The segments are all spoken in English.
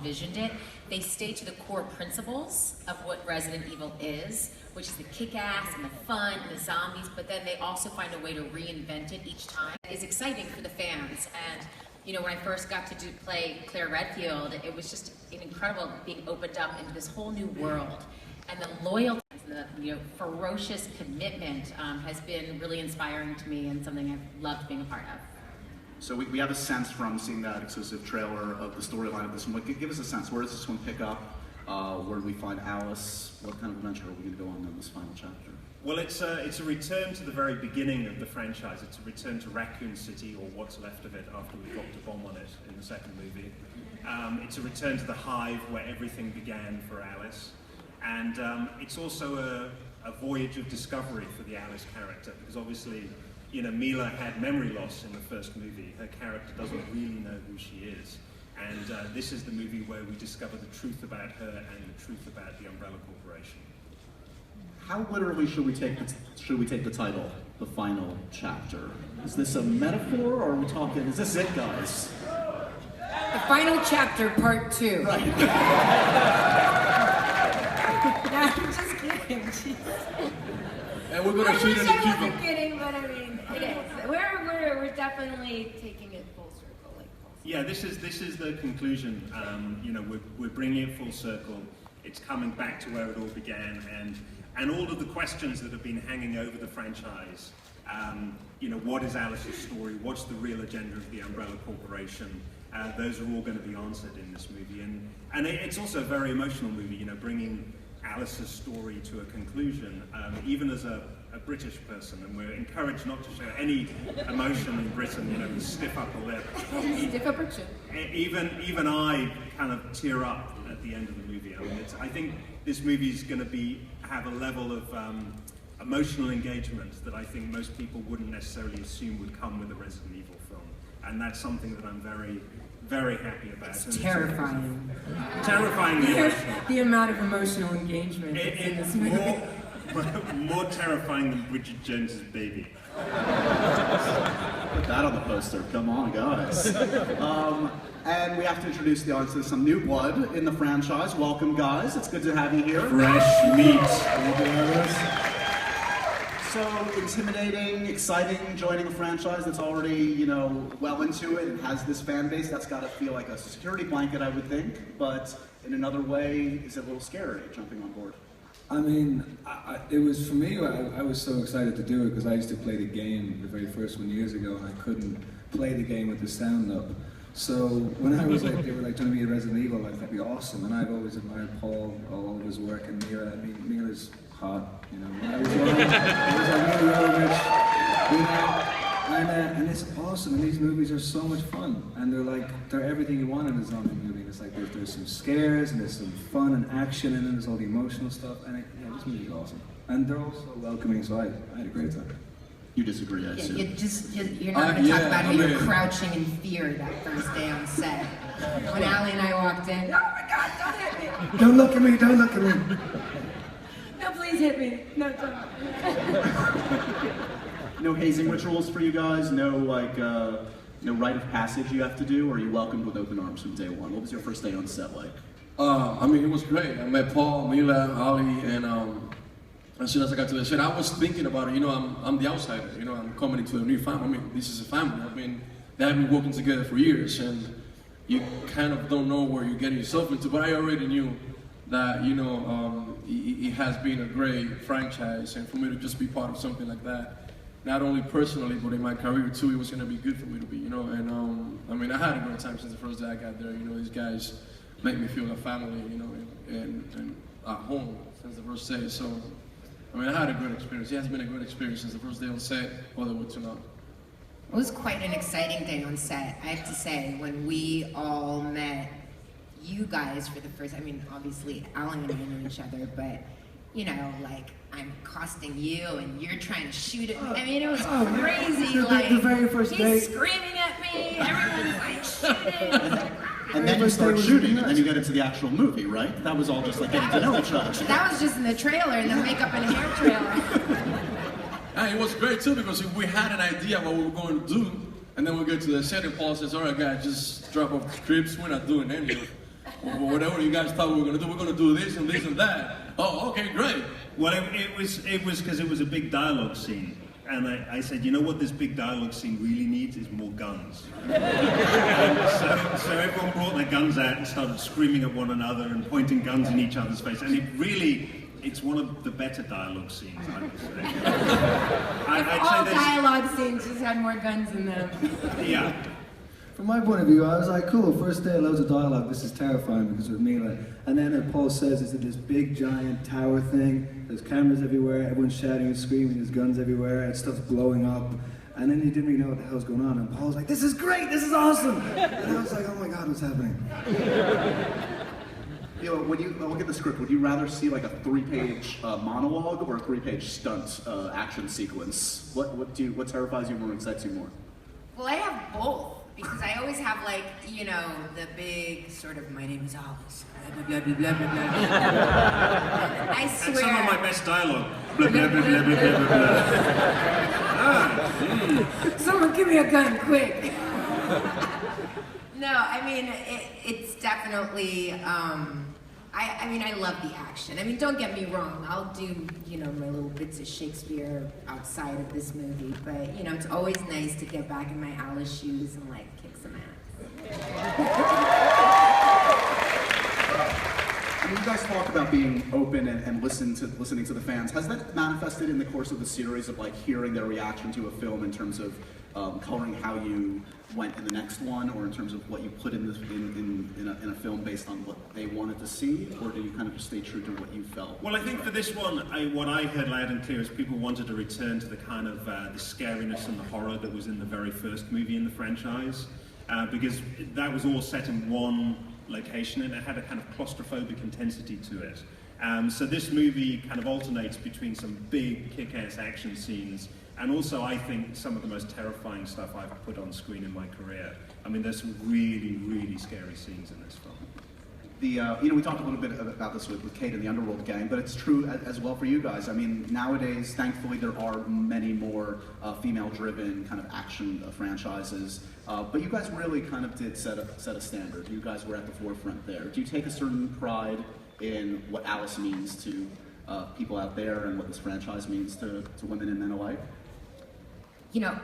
envisioned it. They stay to the core principles of what Resident Evil is, which is the kick-ass and the fun and the zombies, but then they also find a way to reinvent it each time. It's exciting for the fans. And you know, when I first got to play Claire Redfield, it was just incredible being opened up into this whole new world. And the loyalty, the ferocious commitment has been really inspiring to me and something I've loved being a part of. So we have a sense from seeing that exclusive trailer of the storyline of this one. Give us a sense. Where does this one pick up? Where do we find Alice? What kind of adventure are we going to go on in this final chapter? Well, it's a return to the very beginning of the franchise. It's a return to Raccoon City, or what's left of it after we dropped a bomb on it in the second movie. It's a return to the Hive, where everything began for Alice. And it's also a voyage of discovery for the Alice character, because obviously, you know, Mila had memory loss in the first movie. Her character doesn't really know who she is. And this is the movie where we discover the truth about her and the truth about the Umbrella Corporation. How literally should we take the title, the final chapter? Is this a metaphor, or are we talking? Is this it, guys? The final chapter, part 2. Right. No, I'm just kidding. Jeez. And we're gonna shoot it in Cuba. I wasn't kidding, but I mean, it is. We're definitely taking it full circle, like. Yeah, this is the conclusion. You know, we're bringing it full circle. It's coming back to where it all began, and all of the questions that have been hanging over the franchise. You know, what is Alice's story? What's the real agenda of the Umbrella Corporation? Those are all going to be answered in this movie, and it's also a very emotional movie. You know, bringing Alice's story to a conclusion, even as a British person, and we're encouraged not to show any emotion in Britain. You know, we stiff upper lip. Stiff upper chin. Even I kind of tear up at the end of the movie. I mean, I think this movie is going to have a level of emotional engagement that I think most people wouldn't necessarily assume would come with a Resident Evil film, and that's something that I'm very, very happy about. It's terrifying. Terrifyingly emotional. The amount of emotional engagement in this movie. More terrifying than Bridget Jones's Baby. Put that on the poster. Come on, guys. And we have to introduce the audience to some new blood in the franchise. Welcome, guys. It's good to have you here. Fresh meat. So intimidating, exciting, joining a franchise that's already, you know, well into it and has this fan base. That's got to feel like a security blanket, I would think. But in another way, is it a little scary jumping on board? I mean, it was, for me, I was so excited to do it because I used to play the game, the very first one years ago, and I couldn't play the game with the sound up. So when I was like, they were like trying to be a Resident Evil, like that'd be awesome. And I've always admired Paul, all of his work, and Mira. I mean, Mira's hot, you know. I was like really Ovich, you know. And it's awesome, and these movies are so much fun, and they're everything you want in a zombie movie. It's like there's some scares, and there's some fun and action, and then there's all the emotional stuff, and this movie is awesome. And they're also welcoming, so I had a great time. You disagree, I assume. You're not going to talk about how you're crouching in fear that first day on set. When Allie and I walked in, oh my God, don't hit me! Don't look at me, don't look at me! No, please hit me. No, don't. No hazing rituals for you guys? No, like, no rite of passage you have to do? Or are you welcomed with open arms from day one? What was your first day on set like? I mean, it was great. I met Paul, Mila, Ali, and as soon as I got to the set, I was thinking about it. You know, I'm the outsider. You know, I'm coming into a new family. I mean, this is a family. I mean, they have been working together for years, and you kind of don't know where you're getting yourself into. But I already knew that, you know, it has been a great franchise, and for me to just be part of something like that, not only personally, but in my career too, it was going to be good for me to be, you know. And I mean, I had a great time since the first day I got there. You know, these guys make me feel like family, you know, and at home since the first day. So, I mean, I had a great experience. It has been a great experience since the first day on set all the way to now. It was quite an exciting day on set, I have to say, when we all met you guys for the first, I mean, obviously Alan and I know each other, but, you know, like, I'm accosting you and you're trying to shoot at me. I mean, it was crazy. Like, the very first he's day. screaming at me, everyone's like shooting. And then you start shooting, and then you get into the actual movie, right? That was all just like getting to know each other. That was just in the trailer, in the makeup and hair trailer. And it was great too, because we had an idea what we were going to do, and then we get to the set and Paul says, all right guys, just drop off the scripts, we're not doing any of it. or whatever you guys thought we were going to do this and this and that. Oh, okay, great. Well, it was because it was a big dialogue scene. And I said, you know what this big dialogue scene really needs is more guns. so everyone brought their guns out and started screaming at one another and pointing guns in each other's face. And it's one of the better dialogue scenes, I would say. All dialogue scenes just had more guns in them. Yeah. From my point of view, I was like, cool, first day, loads of dialogue, this is terrifying because with Mila. And then as Paul says, it's this big giant tower thing, there's cameras everywhere, everyone's shouting and screaming, there's guns everywhere, and stuff's blowing up. And then you didn't really know what the hell's going on, and Paul was like, this is great, this is awesome! And I was like, oh my god, what's happening? You know, when you look at the script, would you rather see like a 3-page monologue or a 3-page stunt action sequence? What terrifies you more and excites you more? Well, I have both. Because I always have, like, you know, the big sort of, my name is Alice, blah, blah, blah, blah, blah, blah. I swear. That's some of my best dialogue. Blah, blah, blah, blah, blah, blah. Someone give me a gun, quick. No, I mean, it's definitely, I mean, I love the action. I mean, don't get me wrong. I'll do, you know, my little bits of Shakespeare outside of this movie. But, you know, it's always nice to get back in my Alice shoes and, like, kick some ass. You guys talk about being open and listening to the fans. Has that manifested in the course of the series of, like, hearing their reaction to a film in terms of coloring how you went in the next one, or in terms of what you put in a film based on what they wanted to see, or do you kind of just stay true to what you felt? Well, I think for this one, what I heard loud and clear is people wanted to return to the kind of the scariness and the horror that was in the very first movie in the franchise, because that was all set in one location and it had a kind of claustrophobic intensity to it. So this movie kind of alternates between some big kick-ass action scenes and also, I think, some of the most terrifying stuff I've put on screen in my career. I mean, there's some really, really scary scenes in this film. You know, we talked a little bit about this with Kate and the Underworld gang, but it's true as well for you guys. I mean, nowadays, thankfully, there are many more female-driven kind of action franchises, but you guys really kind of did set a standard. You guys were at the forefront there. Do you take a certain pride in what Alice means to people out there and what this franchise means to women and men alike? You know,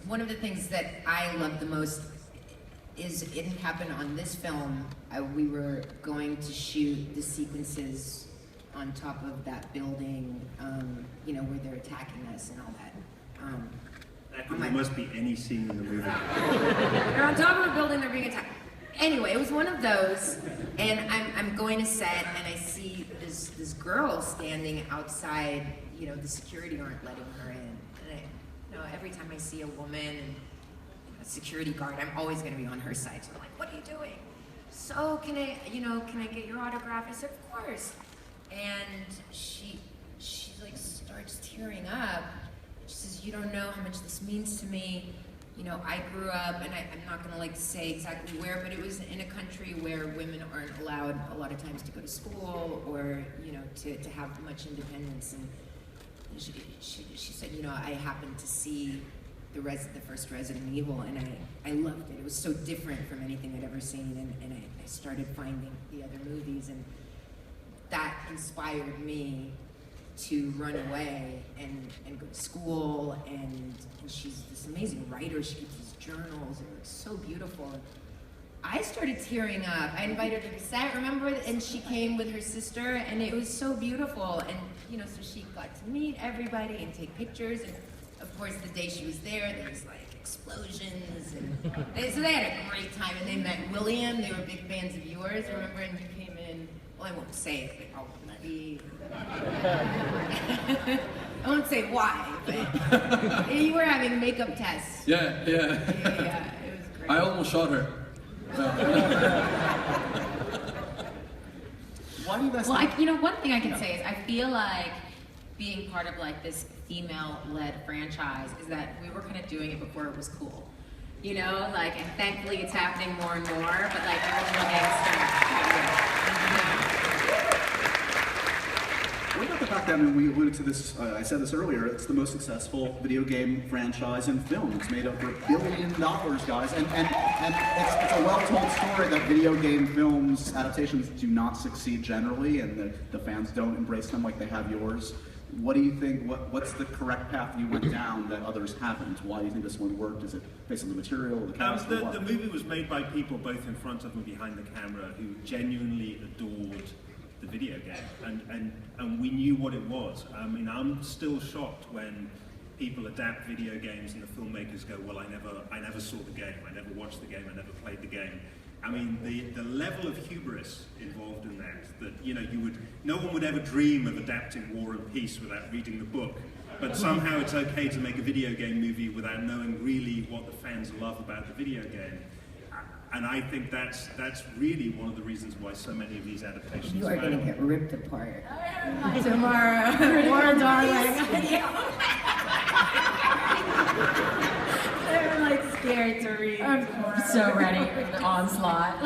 one of the things that I love the most is it happened on this film. We were going to shoot the sequences on top of that building, you know, where they're attacking us and all that. That could almost be any scene in the movie. They're on top of a building, they're being attacked. Anyway, it was one of those, and I'm going to set, and I see this girl standing outside. You know, the security aren't letting her in. And you know, every time I see a woman and a security guard, I'm always going to be on her side. So I'm like, what are you doing? So can I get your autograph? I said, of course. And she like starts tearing up. She says, you don't know how much this means to me. You know, I grew up, and I'm not going to like say exactly where, but it was in a country where women aren't allowed a lot of times to go to school or, you know, to have much independence. And she said, you know, I happened to see the first Resident Evil, and I loved it. It was so different from anything I'd ever seen, and I started finding the other movies, and that inspired me to run away and go to school, and she's this amazing writer. She keeps these journals, and it's so beautiful. And I started tearing up. I invited her to set, remember? And she came with her sister, and it was so beautiful. And, you know, so she got to meet everybody and take pictures. And, of course, the day she was there was, like, explosions. And so they had a great time. And they met William. They were big fans of yours, remember? And you came in. Well, I won't say it, but all bloody. I won't say why, but you were having makeup tests. Yeah. Yeah, it was great. I almost shot her. Why do you guys? Well, you know, one thing I can say is I feel like being part of like this female-led franchise is that we were kind of doing it before it was cool. You know, like, and thankfully it's happening more and more, but like everyone What about the fact that, I mean, we alluded to this, I said this earlier, it's the most successful video game franchise in film. It's made over $1 billion, guys, and it's a well-told story that video game films adaptations do not succeed generally, and the fans don't embrace them like they have yours. What do you think, what's the correct path you went down that others haven't? Why do you think this one worked? Is it based on the material, the cast, or what? The movie was made by people both in front of and behind the camera who genuinely adored the video game, and we knew what it was. I mean, I'm still shocked when people adapt video games and the filmmakers go, well, I never saw the game, I never watched the game, I never played the game. I mean, the level of hubris involved in that you know, no one would ever dream of adapting War and Peace without reading the book, but somehow it's okay to make a video game movie without knowing really what the fans love about the video game. And I think that's really one of the reasons why so many of these adaptations You are fail. going to get ripped apart. Tomorrow, war darling. They're like scared to read. I'm so ready for the onslaught.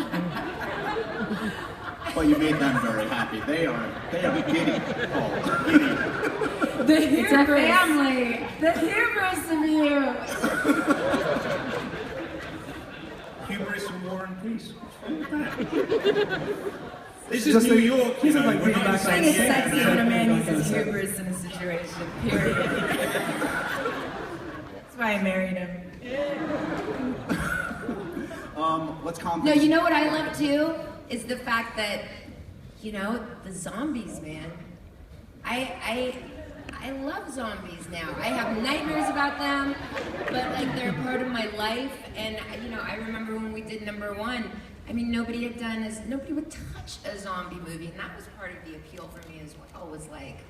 But you made them very happy. They are giddy, Paul, giddy. The hubris. It's a family. The hubris of you. Hubris and War and Peace. What's wrong with that? This is Just New like- York, you he's know, like we're being not in back San on It's Diego. sexy when a man uses hubris in a situation, period. That's why I married him. Let's calm No, you know what I love too? Is the fact that, you know, the zombies, man. I love zombies now. I have nightmares about them, but like they're a part of my life. And you know, I remember when we did #1. I mean, nobody would touch a zombie movie, and that was part of the appeal for me as well. Was like,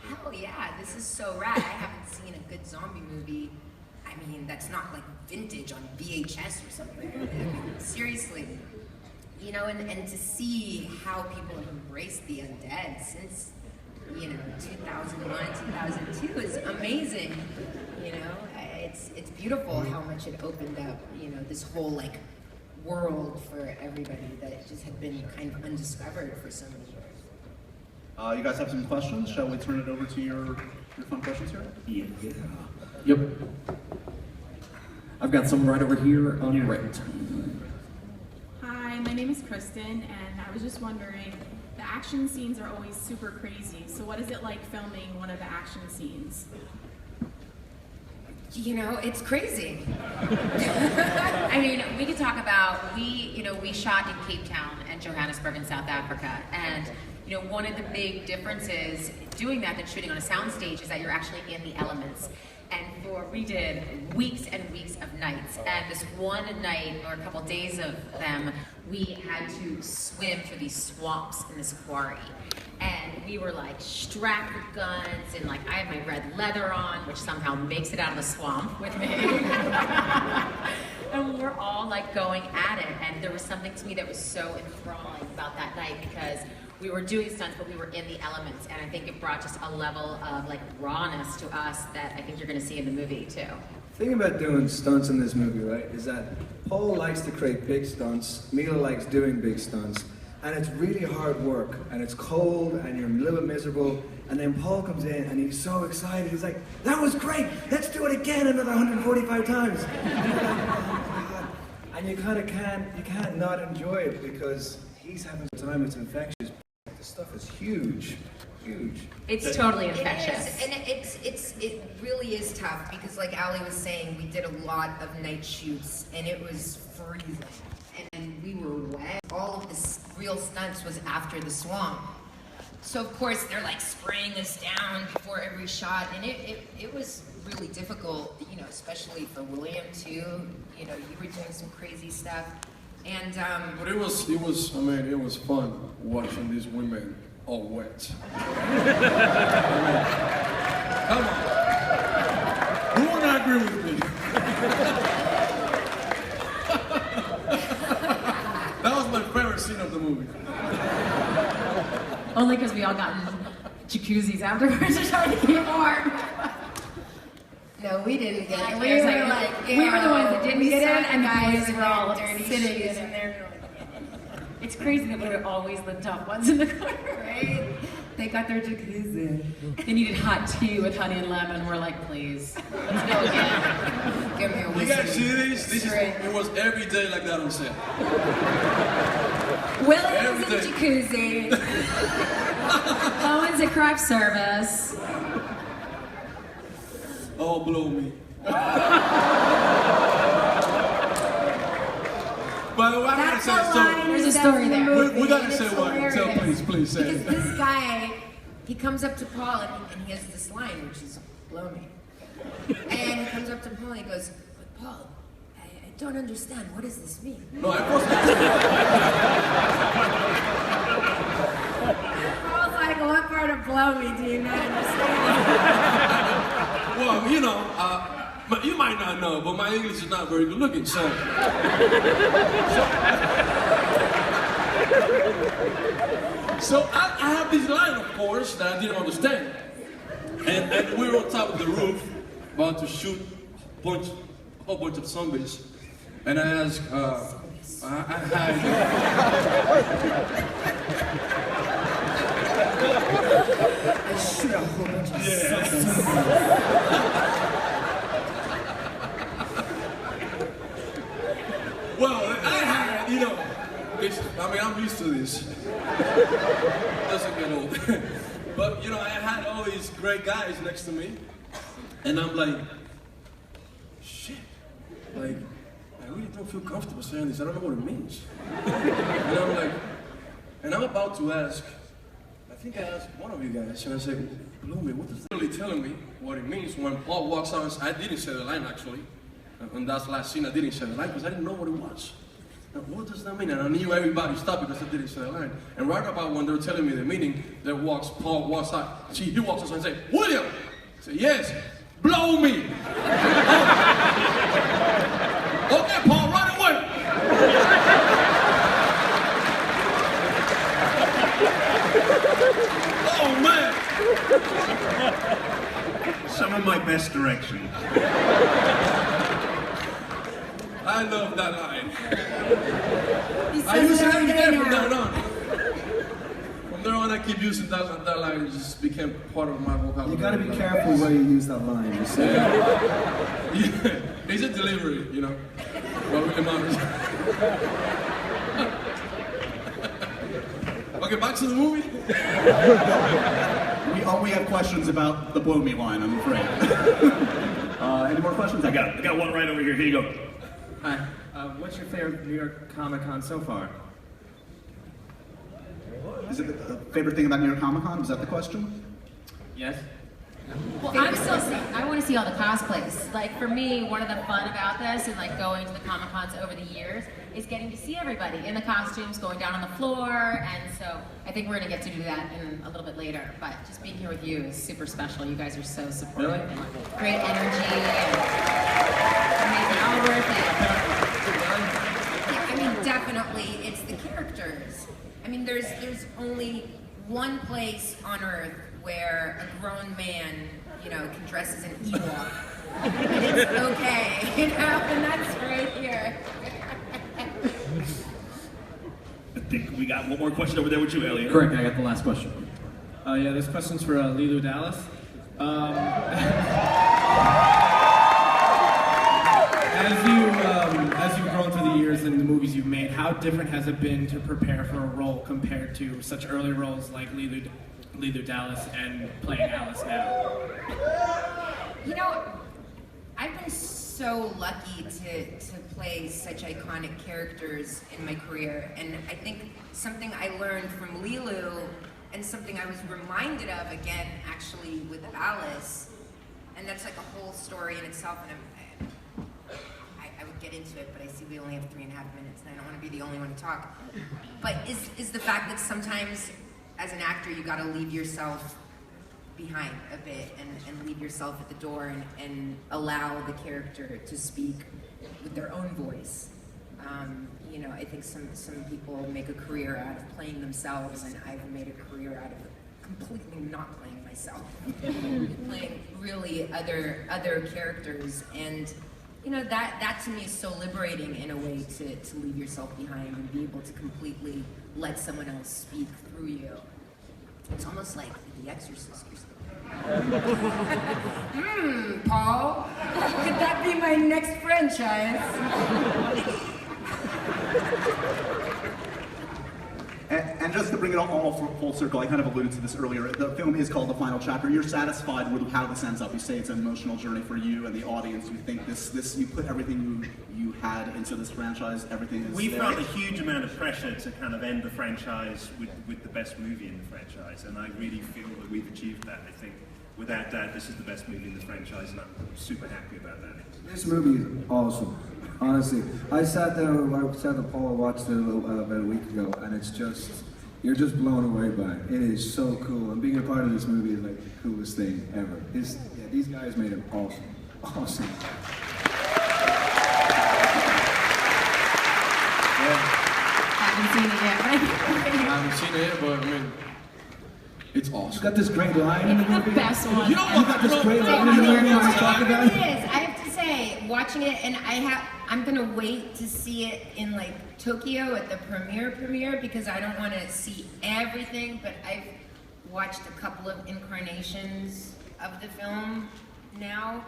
hell yeah, this is so rad. I haven't seen a good zombie movie. I mean, that's not like vintage on VHS or something. I mean, seriously. You know, and to see how people have embraced the undead since, you know, 2001, 2002 is amazing. You know, it's beautiful how much it opened up, you know, this whole like world for everybody that just had been kind of undiscovered for so many years. You guys have some questions? Shall we turn it over to your fun questions here? Yeah. Yep. I've got some right over here on your right. Hi, my name is Kristen, and I was just wondering, the action scenes are always super crazy, so what is it like filming one of the action scenes? You know, it's crazy. I mean, we could talk about, we shot in Cape Town and Johannesburg in South Africa, and you know, one of the big differences doing that than shooting on a soundstage is that you're actually in the elements. And we did weeks and weeks of nights, and this one night or a couple days of them, we had to swim through these swamps in this quarry. And we were like strapped with guns, and like I had my red leather on, which somehow makes it out of the swamp with me. And we were all like going at it, and there was something to me that was so enthralling about that night because we were doing stunts, but we were in the elements, and I think it brought just a level of like rawness to us that I think you're going to see in the movie too. The thing about doing stunts in this movie, right, is that Paul likes to create big stunts, Mila likes doing big stunts, and it's really hard work, and it's cold, and you're a little bit miserable, and then Paul comes in, and he's so excited, he's like, that was great, let's do it again another 145 times. And you're like, oh my God. And you kind of can't not enjoy it, because he's having the time, it's infectious. This stuff is huge. It's totally It infectious. is, and it really is tough because, like Ali was saying, we did a lot of night shoots, and it was freezing, and we were wet. All of the real stunts was after the swamp, so of course they're like spraying us down before every shot, and it was really difficult, you know, especially for William too. You know, you were doing some crazy stuff, and But it was fun watching these women all wet. Come on. Who would not agree with me? That was my favorite scene of the movie. Only because we all got in jacuzzis afterwards to try to keep warm. no, we didn't get it. We were the ones that didn't get in, and the boys were all dirty sitting shoes in there. It's crazy that we were always the tough ones in the corner. right? They got their jacuzzi. They needed hot tea with honey and lemon. We're like, please, let's go again. Give me a whiskey. You guys see this? It was every day like that on set. William's in the jacuzzi. Owen's at craft service. Oh, blow me. By the way, I gotta say a story. There's a story there. We gotta say one. Tell, please say Because it. this guy, he comes up to Paul and he has this line, which is blow me. And he comes up to Paul and he goes, but Paul, I don't understand. What does this mean? No, I was Paul's like, what part of blow me do you not understand? Well, you know, but you might not know, but my English is not very good looking, so I have this line, of course, that I didn't understand. And we were on top of the roof, about to shoot a whole bunch of zombies. And I asked, I shoot a whole bunch of well, I had, you know, I'm used to this. Doesn't get old. But, you know, I had all these great guys next to me, and I'm like, shit, like, I really don't feel comfortable saying this. I don't know what it means. And I'm like, and I'm about to ask, I think I asked one of you guys, and I said, Bloomy, what is that really telling me what it means when Paul walks out? I didn't say the line, actually. On that last scene, I didn't say the line because I didn't know what it was. Now, what does that mean? And I knew everybody stopped because I didn't say the line. And right about when they were telling me the meaning, Paul walks out. He walks outside and says, William! I said, yes, blow me! Okay, Paul, right away! Oh, man! Some of my best direction. I love that line. He I use says it it every every day day from now. now on. From there on, I keep using that line. It just became part of my vocabulary. You gotta be careful where you use that line. You say, Yeah. It's a delivery, you know. What really matters. Okay, back to the movie. We only have questions about the blow me line, I'm afraid. Any more questions? I got one right over here. Here you go. Hi. What's your favorite New York Comic Con so far? Is it the favorite thing about New York Comic Con? Was that the question? Yes? Well, I want to see all the cosplays. Like, for me, one of the fun about this and like going to the Comic Cons over the years is getting to see everybody in the costumes, going down on the floor, and so I think we're going to get to do that in a little bit later. But just being here with you is super special. You guys are so supportive. Really? And great energy. And amazing. All worth it. I mean, definitely, it's the characters. I mean, there's only one place on Earth where a grown man, you know, can dress as an Ewok. And it's okay, you know, and that's right here. I think we got one more question over there with you, Elliot. Correct, I got the last question. Yeah, this question's for Lilu Dallas. As you've grown through the years and the movies you've made, how different has it been to prepare for a role compared to such early roles like Lilu Dallas and playing Alice now? You know, I've been so lucky to play such iconic characters in my career, and I think something I learned from Lilu and something I was reminded of again actually with Alice, and that's like a whole story in itself, and I would get into it, but I see we only have 3.5 minutes and I don't want to be the only one to talk. But is the fact that sometimes as an actor you gotta leave yourself behind a bit and leave yourself at the door and allow the character to speak with their own voice. You know, I think some people make a career out of playing themselves, and I've made a career out of completely not playing myself, playing really other characters, and you know that to me is so liberating in a way to leave yourself behind and be able to completely let someone else speak through you. It's almost like The Exorcist or something. Paul, could that be my next franchise? And just to bring it all full circle, I kind of alluded to this earlier. The film is called The Final Chapter. You're satisfied with how this ends up. You say it's an emotional journey for you and the audience. You think you put everything you had into this franchise. Everything is We there. felt a huge amount of pressure to kind of end the franchise with the best movie in the franchise, and I really feel that we've achieved that. I think, without doubt, this is the best movie in the franchise, and I'm super happy about that. This movie is awesome. Honestly, I sat with Paul and watched it about a week ago, and it's just, you're just blown away by it. It is so cool, and being a part of this movie is like the coolest thing ever. These guys made it awesome. Awesome. Haven't seen it yet, right? I haven't seen it yet, but I mean, it's awesome. You got this great line in the It's the movie. best one. You know You got this great line in the movie. Want to talk about It it? is. I have to say, watching it, and I'm gonna wait to see it in like Tokyo at the premiere because I don't want to see everything. But I've watched a couple of incarnations of the film now,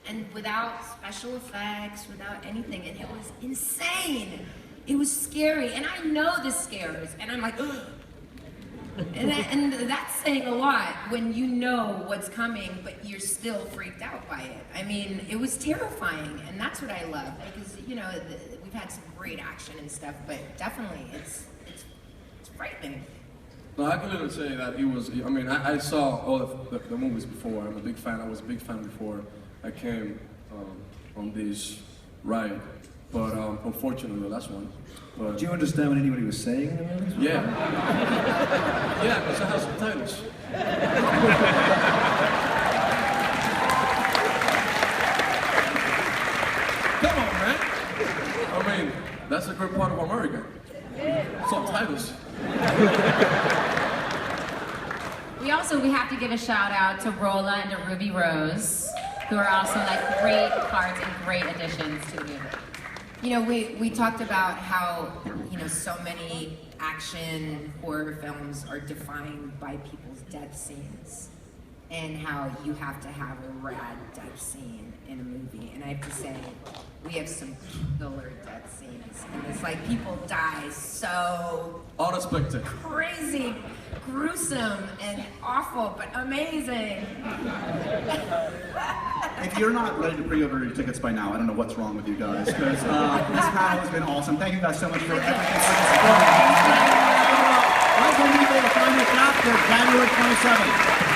and without special effects, without anything, and it was insane. It was scary, and I know the scares, and I'm like, ugh. And that's saying a lot when you know what's coming, but you're still freaked out by it. I mean, it was terrifying, and that's what I love because we've had some great action and stuff, but definitely it's frightening. No, I can literally say that it was. I mean, I saw all the movies before. I'm a big fan. I was a big fan before I came on this ride, but unfortunately, the last one. But Do you understand what anybody was saying in the movie? yeah, yeah, because I have subtitles. Come on, man. I mean, that's a great part of America. Subtitles. We have to give a shout out to Rolla and to Ruby Rose, who are also like great parts and great additions to the movie. We talked about how, so many action horror films are defined by people's death scenes and how you have to have a rad death scene in a movie. And I have to say, we have some killer death scenes. And it's like people die so Unexpected. crazy, gruesome, and awful, but amazing. If you're not ready to pre-order your tickets by now, I don't know what's wrong with you guys, because this panel has been awesome. Thank you guys so much for everything. Welcome to the final chapter, January 27th.